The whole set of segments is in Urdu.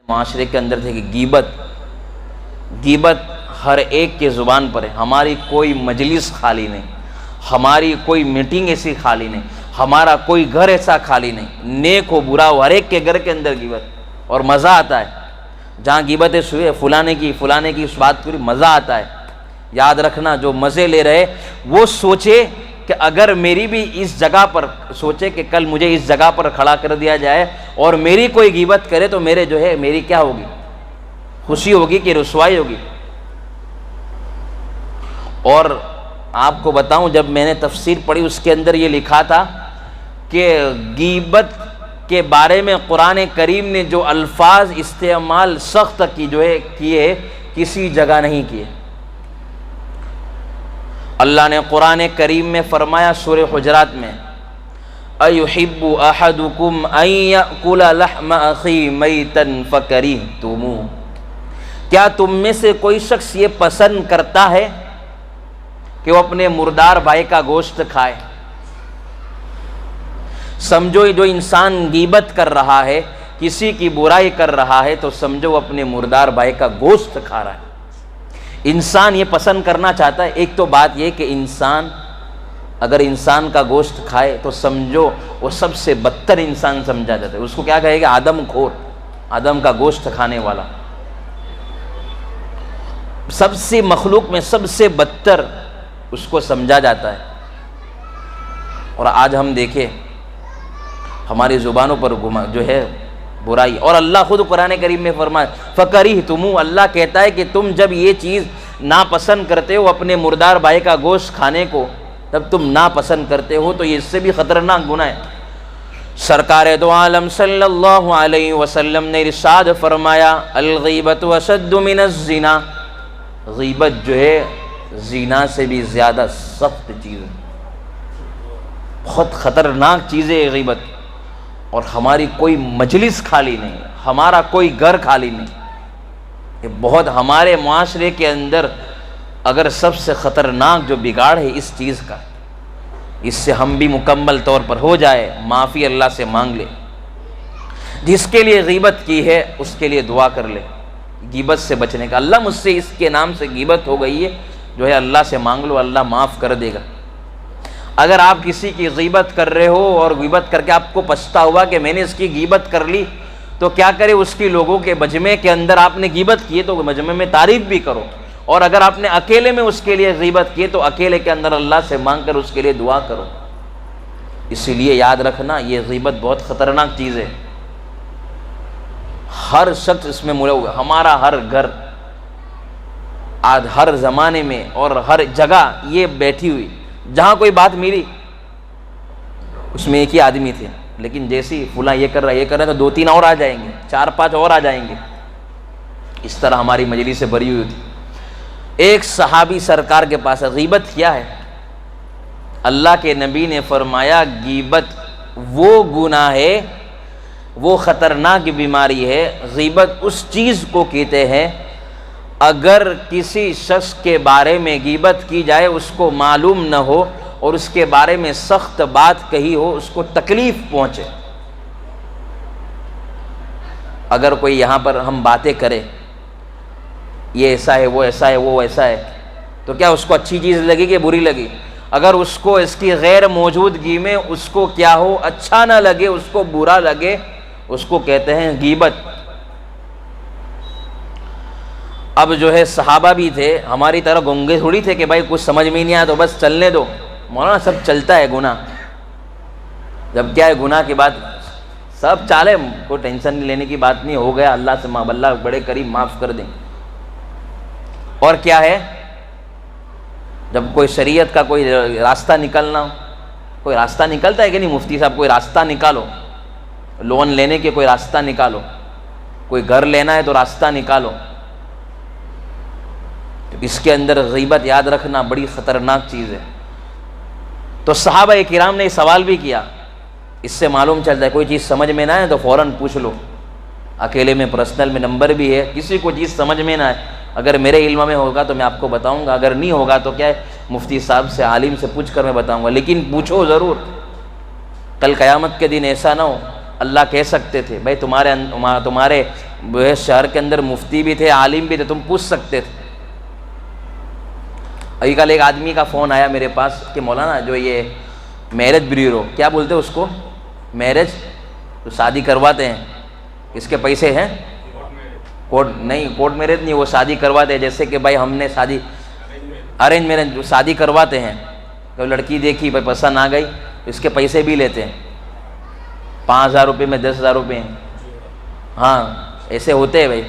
معاشرے کے اندر تھے کہ غیبت ہر ایک کے زبان پر ہے. ہماری کوئی مجلس خالی نہیں, ہماری کوئی میٹنگ ایسی خالی نہیں, ہمارا کوئی گھر ایسا خالی نہیں, نیک ہو برا ہو ہر ایک کے گھر کے اندر غیبت. اور مزہ آتا ہے جہاں غیبتیں ہوئے, فلانے کی اس بات پوری مزہ آتا ہے. یاد رکھنا جو مزے لے رہے وہ سوچے کہ اگر میری بھی اس جگہ پر, سوچے کہ کل مجھے اس جگہ پر کھڑا کر دیا جائے اور میری کوئی غیبت کرے تو میرے جو ہے میری کیا ہوگی, خوشی ہوگی کہ رسوائی ہوگی. اور آپ کو بتاؤں جب میں نے تفسیر پڑھی اس کے اندر یہ لکھا تھا کہ غیبت کے بارے میں قرآن کریم نے جو الفاظ استعمال سخت کیے کسی جگہ نہیں کیے. اللہ نے قرآن کریم میں فرمایا سورہ حجرات میں, اَيُحِبُّ أَحَدُكُمْ أَن يَأْكُلَ لَحْمَ أَخِيهِ مَيْتًا فَكَرِهْتُمُوهُ, کیا تم میں سے کوئی شخص یہ پسند کرتا ہے کہ وہ اپنے مردار بھائی کا گوشت کھائے؟ سمجھو جو انسان غیبت کر رہا ہے, کسی کی برائی کر رہا ہے, تو سمجھو وہ اپنے مردار بھائی کا گوشت کھا رہا ہے. انسان یہ پسند کرنا چاہتا ہے. ایک تو بات یہ کہ انسان اگر انسان کا گوشت کھائے تو سمجھو وہ سب سے بدتر انسان سمجھا جاتا ہے. اس کو کیا کہے گا, آدم خور, آدم کا گوشت کھانے والا. سب سے مخلوق میں سب سے بدتر اس کو سمجھا جاتا ہے. اور آج ہم دیکھیں ہماری زبانوں پر جو ہے برائی. اور اللہ خود قرآن کریم میں فرمایا فَكَرِهْتُمُوهُ, اللہ کہتا ہے کہ تم جب یہ چیز ناپسند کرتے ہو اپنے مردار بھائی کا گوشت کھانے کو, تب تم ناپسند کرتے ہو تو یہ اس سے بھی خطرناک گناہ ہے. سرکار دو عالم صلی اللہ علیہ وسلم نے ارشاد فرمایا الغیبۃ اشد من الزنا, غیبت جو ہے زنا سے بھی زیادہ سخت چیز ہے, بہت خطرناک چیز ہے غیبت. اور ہماری کوئی مجلس خالی نہیں, ہمارا کوئی گھر خالی نہیں. یہ بہت ہمارے معاشرے کے اندر اگر سب سے خطرناک جو بگاڑ ہے اس چیز کا, اس سے ہم بھی مکمل طور پر ہو جائے, معافی اللہ سے مانگ لے. جس کے لیے غیبت کی ہے اس کے لیے دعا کر لے غیبت سے بچنے کا. اللہ مجھ سے اس کے نام سے غیبت ہو گئی ہے, جو ہے اللہ سے مانگ لو, اللہ معاف کر دے گا. اگر آپ کسی کی غیبت کر رہے ہو اور غیبت کر کے آپ کو پچھتا ہوا کہ میں نے اس کی غیبت کر لی, تو کیا کرے, اس کی لوگوں کے مجمع کے اندر آپ نے غیبت کی تو مجمع میں تعریف بھی کرو. اور اگر آپ نے اکیلے میں اس کے لیے غیبت کی تو اکیلے کے اندر اللہ سے مانگ کر اس کے لیے دعا کرو. اسی لیے یاد رکھنا یہ غیبت بہت خطرناک چیز ہے. ہر شخص اس میں ملا ہوا, ہمارا ہر گھر آج ہر زمانے میں اور ہر جگہ یہ بیٹھی ہوئی, جہاں کوئی بات ملی اس میں ایک ہی آدمی تھے, لیکن جیسی فلاں یہ کر رہا ہے تو دو تین اور آ جائیں گے, چار پانچ اور آ جائیں گے. اس طرح ہماری مجلس سے بھری ہوئی تھی. ایک صحابی سرکار کے پاس غیبت کیا ہے, اللہ کے نبی نے فرمایا غیبت وہ گناہ ہے, وہ خطرناک بیماری ہے. غیبت اس چیز کو کہتے ہیں اگر کسی شخص کے بارے میں غیبت کی جائے, اس کو معلوم نہ ہو اور اس کے بارے میں سخت بات کہی ہو, اس کو تکلیف پہنچے. اگر کوئی یہاں پر ہم باتیں کرے یہ ایسا ہے وہ ایسا ہے وہ ایسا ہے, تو کیا اس کو اچھی چیز لگی کہ بری لگی؟ اگر اس کو اس کی غیر موجودگی میں اس کو کیا ہو, اچھا نہ لگے, اس کو برا لگے, اس کو کہتے ہیں غیبت. اب جو ہے صحابہ بھی تھے ہماری طرح گنگے تھوڑی تھے کہ بھائی کچھ سمجھ میں نہیں آیا تو بس چلنے دو, مولانا سب چلتا ہے گناہ. جب کیا ہے گناہ کی بات سب چالے, کوئی ٹینشن لینے کی بات نہیں, ہو گیا اللہ سے اللہ بڑے کریم معاف کر دیں. اور کیا ہے جب کوئی شریعت کا کوئی راستہ نکلنا ہو, کوئی راستہ نکلتا ہے کہ نہیں, مفتی صاحب کوئی راستہ نکالو, لون لینے کے کوئی راستہ نکالو, کوئی گھر لینا ہے تو راستہ نکالو. اس کے اندر غیبت یاد رکھنا بڑی خطرناک چیز ہے. تو صحابہ کرام نے سوال بھی کیا, اس سے معلوم چلتا ہے کوئی چیز سمجھ میں نہ آئے تو فوراً پوچھ لو. اکیلے میں پرسنل میں نمبر بھی ہے, کسی کو چیز سمجھ میں نہ آئے اگر میرے علم میں ہوگا تو میں آپ کو بتاؤں گا, اگر نہیں ہوگا تو کیا ہے مفتی صاحب سے عالم سے پوچھ کر میں بتاؤں گا. لیکن پوچھو ضرور, کل قیامت کے دن ایسا نہ ہو اللہ کہہ سکتے تھے بھائی تمہارے وہ شہر کے اندر مفتی بھی تھے، عالم بھی تھے، تم پوچھ سکتے تھے۔ ابھی کل ایک آدمی کا فون آیا میرے پاس کہ مولانا جو یہ میرج بیورو، کیا بولتے ہیں اس کو، میرج تو شادی کرواتے ہیں، اس کے پیسے ہیں؟ کورٹ میرج نہیں، وہ شادی کرواتے ہیں، جیسے کہ بھائی ہم نے شادی ارینج میرج شادی کرواتے ہیں، جب لڑکی دیکھی بھائی پسند آ گئی، اس کے پیسے بھی لیتے ہیں، 5,000 روپے میں 10,000 روپے ہیں، ہاں ایسے ہوتے ہیں بھائی۔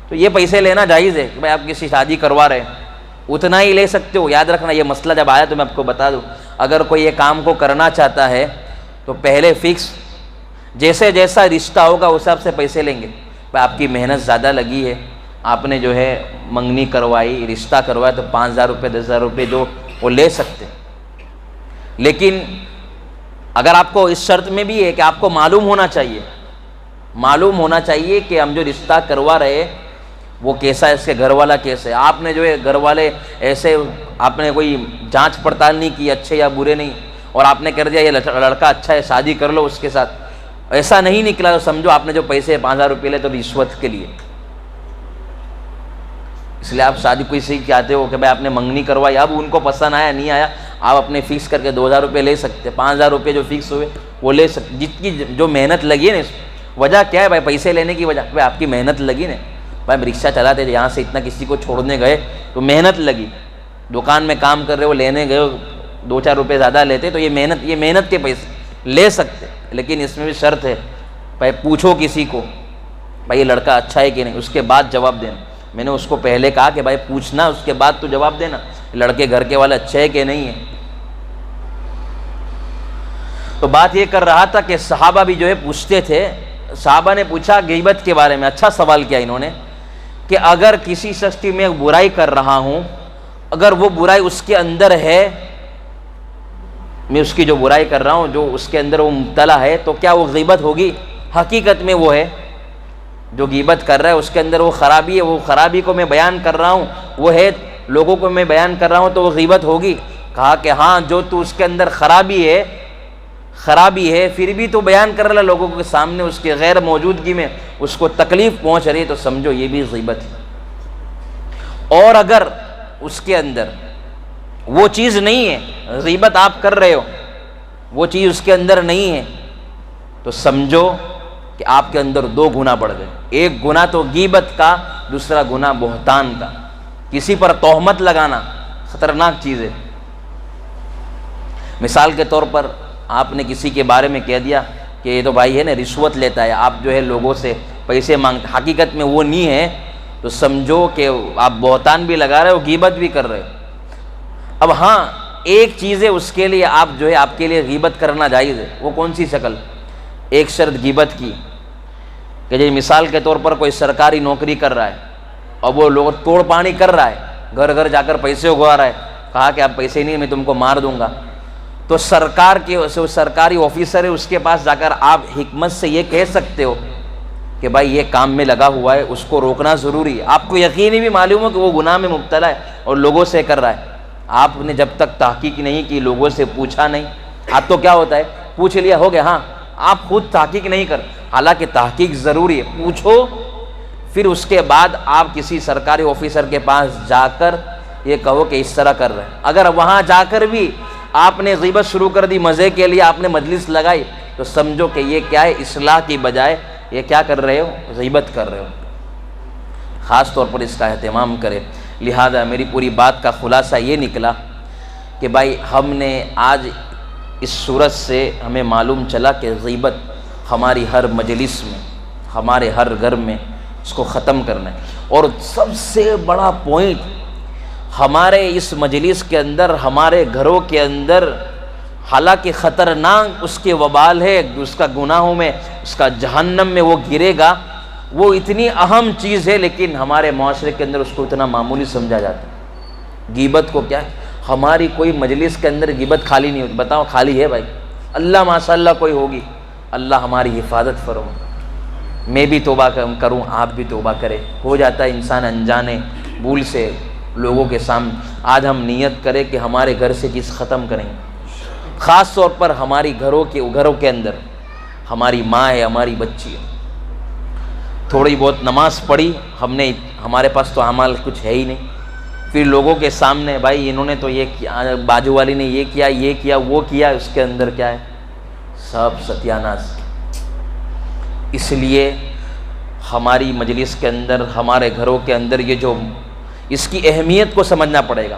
تو یہ پیسے لینا جائز ہے کہ بھائی آپ کسی شادی کروا رہے ہیں، اتنا ہی لے سکتے ہو۔ یاد رکھنا، یہ مسئلہ جب آیا تو میں آپ کو بتا دوں، اگر کوئی یہ کام کو کرنا چاہتا ہے تو پہلے فکس جیسے جیسا رشتہ ہوگا اس حساب سے پیسے لیں گے۔ بھائی آپ کی محنت زیادہ لگی ہے، آپ نے جو ہے منگنی کروائی، رشتہ کروایا، تو 5,000 روپے 10,000 روپے جو وہ لے سکتے، لیکن اگر آپ کو اس شرط میں بھی ہے کہ آپ کو معلوم ہونا چاہیے کہ ہم جو رشتہ کروا رہے ہیں وہ کیسا ہے، اس کے گھر والا کیسے ہے۔ آپ نے جو ہے گھر والے ایسے، آپ نے کوئی جانچ پڑتال نہیں کی اچھے یا برے نہیں، اور آپ نے کر دیا یہ لڑکا اچھا ہے شادی کر لو اس کے ساتھ، ایسا نہیں نکلا تو سمجھو آپ نے جو پیسے 5,000 روپے لے تو رشوت کے لیے۔ اس لیے آپ شادی کوئی سے چاہتے ہو کہ بھائی آپ نے منگنی کروائی، اب ان کو پسند آیا نہیں آیا، آپ اپنے فکس کر کے 2,000 روپے لے سکتے، 5,000 روپے جو فکس ہوئے وہ لے سکتے، جتنی جو محنت لگی ہے نا۔ وجہ کیا ہے بھائی پیسے لینے کی وجہ؟ بھائی آپ کی محنت لگی نا، بھائی رکشہ چلاتے تھے یہاں سے اتنا کسی کو چھوڑنے گئے تو محنت لگی، دکان میں کام کر رہے ہو لینے گئے 2-4 روپے زیادہ لیتے تو یہ محنت کے پیسے لے سکتے، لیکن اس میں بھی شرط ہے، بھائی پوچھو کسی کو بھائی یہ لڑکا اچھا ہے کہ نہیں، اس کے بعد جواب دینا۔ میں نے اس کو پہلے کہا کہ بھائی پوچھنا، اس کے بعد تو جواب دینا، لڑکے گھر کے والے اچھے ہے کہ نہیں ہے۔ تو بات یہ کر رہا تھا کہ صحابہ بھی جو ہے پوچھتے تھے، صحابہ نے پوچھا غیبت کے بارے میں، اچھا سوال کیا انہوں نے، کہ اگر کسی شخص کی میں برائی کر رہا ہوں، اگر وہ برائی اس کے اندر ہے، میں اس کی جو برائی کر رہا ہوں جو اس کے اندر وہ مبتلا ہے، تو کیا وہ غیبت ہوگی؟ حقیقت میں وہ ہے، جو غیبت کر رہا ہے اس کے اندر وہ خرابی ہے، وہ خرابی کو میں بیان کر رہا ہوں، وہ ہے لوگوں کو میں بیان کر رہا ہوں، تو وہ غیبت ہوگی؟ کہا کہ ہاں، جو تو اس کے اندر خرابی ہے پھر بھی تو بیان کر رہا ہے لوگوں کے سامنے، اس کے غیر موجودگی میں اس کو تکلیف پہنچ رہی ہے، تو سمجھو یہ بھی غیبت ہے۔ اور اگر اس کے اندر وہ چیز نہیں ہے، غیبت آپ کر رہے ہو، وہ چیز اس کے اندر نہیں ہے، تو سمجھو کہ آپ کے اندر 2 گناہ بڑھ گئے، ایک گناہ تو غیبت کا، دوسرا گناہ بہتان کا۔ کسی پر تہمت لگانا خطرناک چیز ہے۔ مثال کے طور پر آپ نے کسی کے بارے میں کہہ دیا کہ یہ تو بھائی ہے نا رشوت لیتا ہے، آپ جو ہے لوگوں سے پیسے مانگتے، حقیقت میں وہ نہیں ہے، تو سمجھو کہ آپ بہتان بھی لگا رہے ہو، غیبت بھی کر رہے ہو۔ اب ہاں، ایک چیز ہے اس کے لیے آپ جو ہے آپ کے لیے غیبت کرنا جائز ہے، وہ کون سی شکل؟ ایک شرط غیبت کی کہ جی مثال کے طور پر کوئی سرکاری نوکری کر رہا ہے اور وہ لوگ توڑ پانی کر رہا ہے، گھر گھر جا کر پیسے اگوا رہا ہے، کہا کہ آپ پیسے نہیں میں تم کو مار دوں گا، تو سرکار کے سرکاری آفیسر ہے اس کے پاس جا کر آپ حکمت سے یہ کہہ سکتے ہو کہ بھائی یہ کام میں لگا ہوا ہے، اس کو روکنا ضروری ہے۔ آپ کو یقینی بھی معلوم ہو کہ وہ گناہ میں مبتلا ہے اور لوگوں سے کر رہا ہے، آپ نے جب تک تحقیق نہیں کی، لوگوں سے پوچھا نہیں، آپ تو کیا ہوتا ہے پوچھ لیا ہو گیا، ہاں آپ خود تحقیق نہیں کر، حالانکہ تحقیق ضروری ہے، پوچھو، پھر اس کے بعد آپ کسی سرکاری آفیسر کے پاس جا کر یہ کہو کہ اس طرح کر رہے ہیں۔ اگر وہاں جا کر بھی آپ نے غیبت شروع کر دی، مزے کے لیے آپ نے مجلس لگائی، تو سمجھو کہ یہ کیا ہے، اصلاح کی بجائے یہ کیا کر رہے ہو، غیبت کر رہے ہو۔ خاص طور پر اس کا اہتمام کرے۔ لہذا میری پوری بات کا خلاصہ یہ نکلا کہ بھائی ہم نے آج اس صورت سے ہمیں معلوم چلا کہ غیبت ہماری ہر مجلس میں، ہمارے ہر گھر میں اس کو ختم کرنا ہے۔ اور سب سے بڑا پوائنٹ ہمارے اس مجلس کے اندر، ہمارے گھروں کے اندر، حالانکہ خطرناک اس کے وبال ہے، اس کا گناہوں میں، اس کا جہنم میں وہ گرے گا، وہ اتنی اہم چیز ہے، لیکن ہمارے معاشرے کے اندر اس کو اتنا معمولی سمجھا جاتا ہے۔ غیبت کو کیا ہے، ہماری کوئی مجلس کے اندر غیبت خالی نہیں ہوتی، بتاؤ خالی ہے بھائی؟ اللہ ماشاءاللہ کوئی ہوگی، اللہ ہماری حفاظت فرمائے۔ میں بھی توبہ کروں، آپ بھی توبہ کریں، ہو جاتا ہے انسان انجانے بھول سے لوگوں کے سامنے۔ آج ہم نیت کریں کہ ہمارے گھر سے چیز ختم کریں گے، خاص طور پر ہماری گھروں کے اندر ہماری ماں ہے، ہماری بچی ہے، تھوڑی بہت نماز پڑھی ہم نے، ہمارے پاس تو اعمال کچھ ہے ہی نہیں، پھر لوگوں کے سامنے بھائی انہوں نے تو یہ کیا، بازو والی نے یہ کیا وہ کیا، اس کے اندر کیا ہے؟ سب ستیاناس۔ اس لیے ہماری مجلس کے اندر، ہمارے گھروں کے اندر یہ جو اس کی اہمیت کو سمجھنا پڑے گا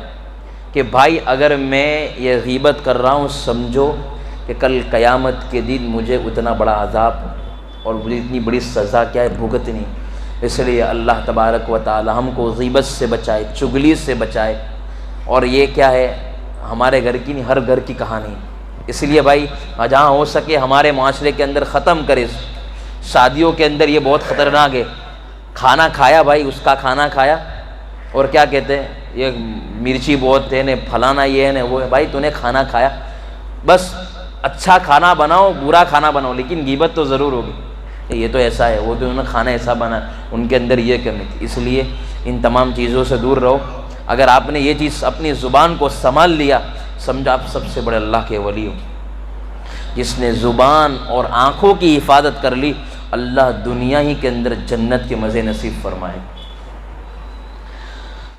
کہ بھائی اگر میں یہ غیبت کر رہا ہوں، سمجھو کہ کل قیامت کے دن مجھے اتنا بڑا عذاب اور مجھے اتنی بڑی سزا کیا ہے بھگتنی۔ اس لیے اللہ تبارک و تعالی ہم کو غیبت سے بچائے، چغلی سے بچائے، اور یہ کیا ہے ہمارے گھر کی نہیں، ہر گھر کی کہانی۔ اس لیے بھائی جہاں ہو سکے ہمارے معاشرے کے اندر ختم کرے۔ شادیوں کے اندر یہ بہت خطرناک ہے، کھانا کھایا بھائی، اس کا کھانا کھایا اور کیا کہتے ہیں یہ مرچی بہت ہے نے، پھلانا یہ ہے نے وہ ہے۔ بھائی تو نے کھانا کھایا، بس اچھا کھانا بناؤ، برا کھانا بناؤ، لیکن غیبت تو ضرور ہوگی، یہ تو ایسا ہے، وہ تو انہوں نے کھانا ایسا بنا، ان کے اندر یہ کمی تھی۔ اس لیے ان تمام چیزوں سے دور رہو۔ اگر آپ نے یہ چیز اپنی زبان کو سنبھال لیا، سمجھو آپ سب سے بڑے اللہ کے ولی ہو۔ جس نے زبان اور آنکھوں کی حفاظت کر لی، اللہ دنیا ہی کے اندر جنت کے مزے نصیب فرمائے۔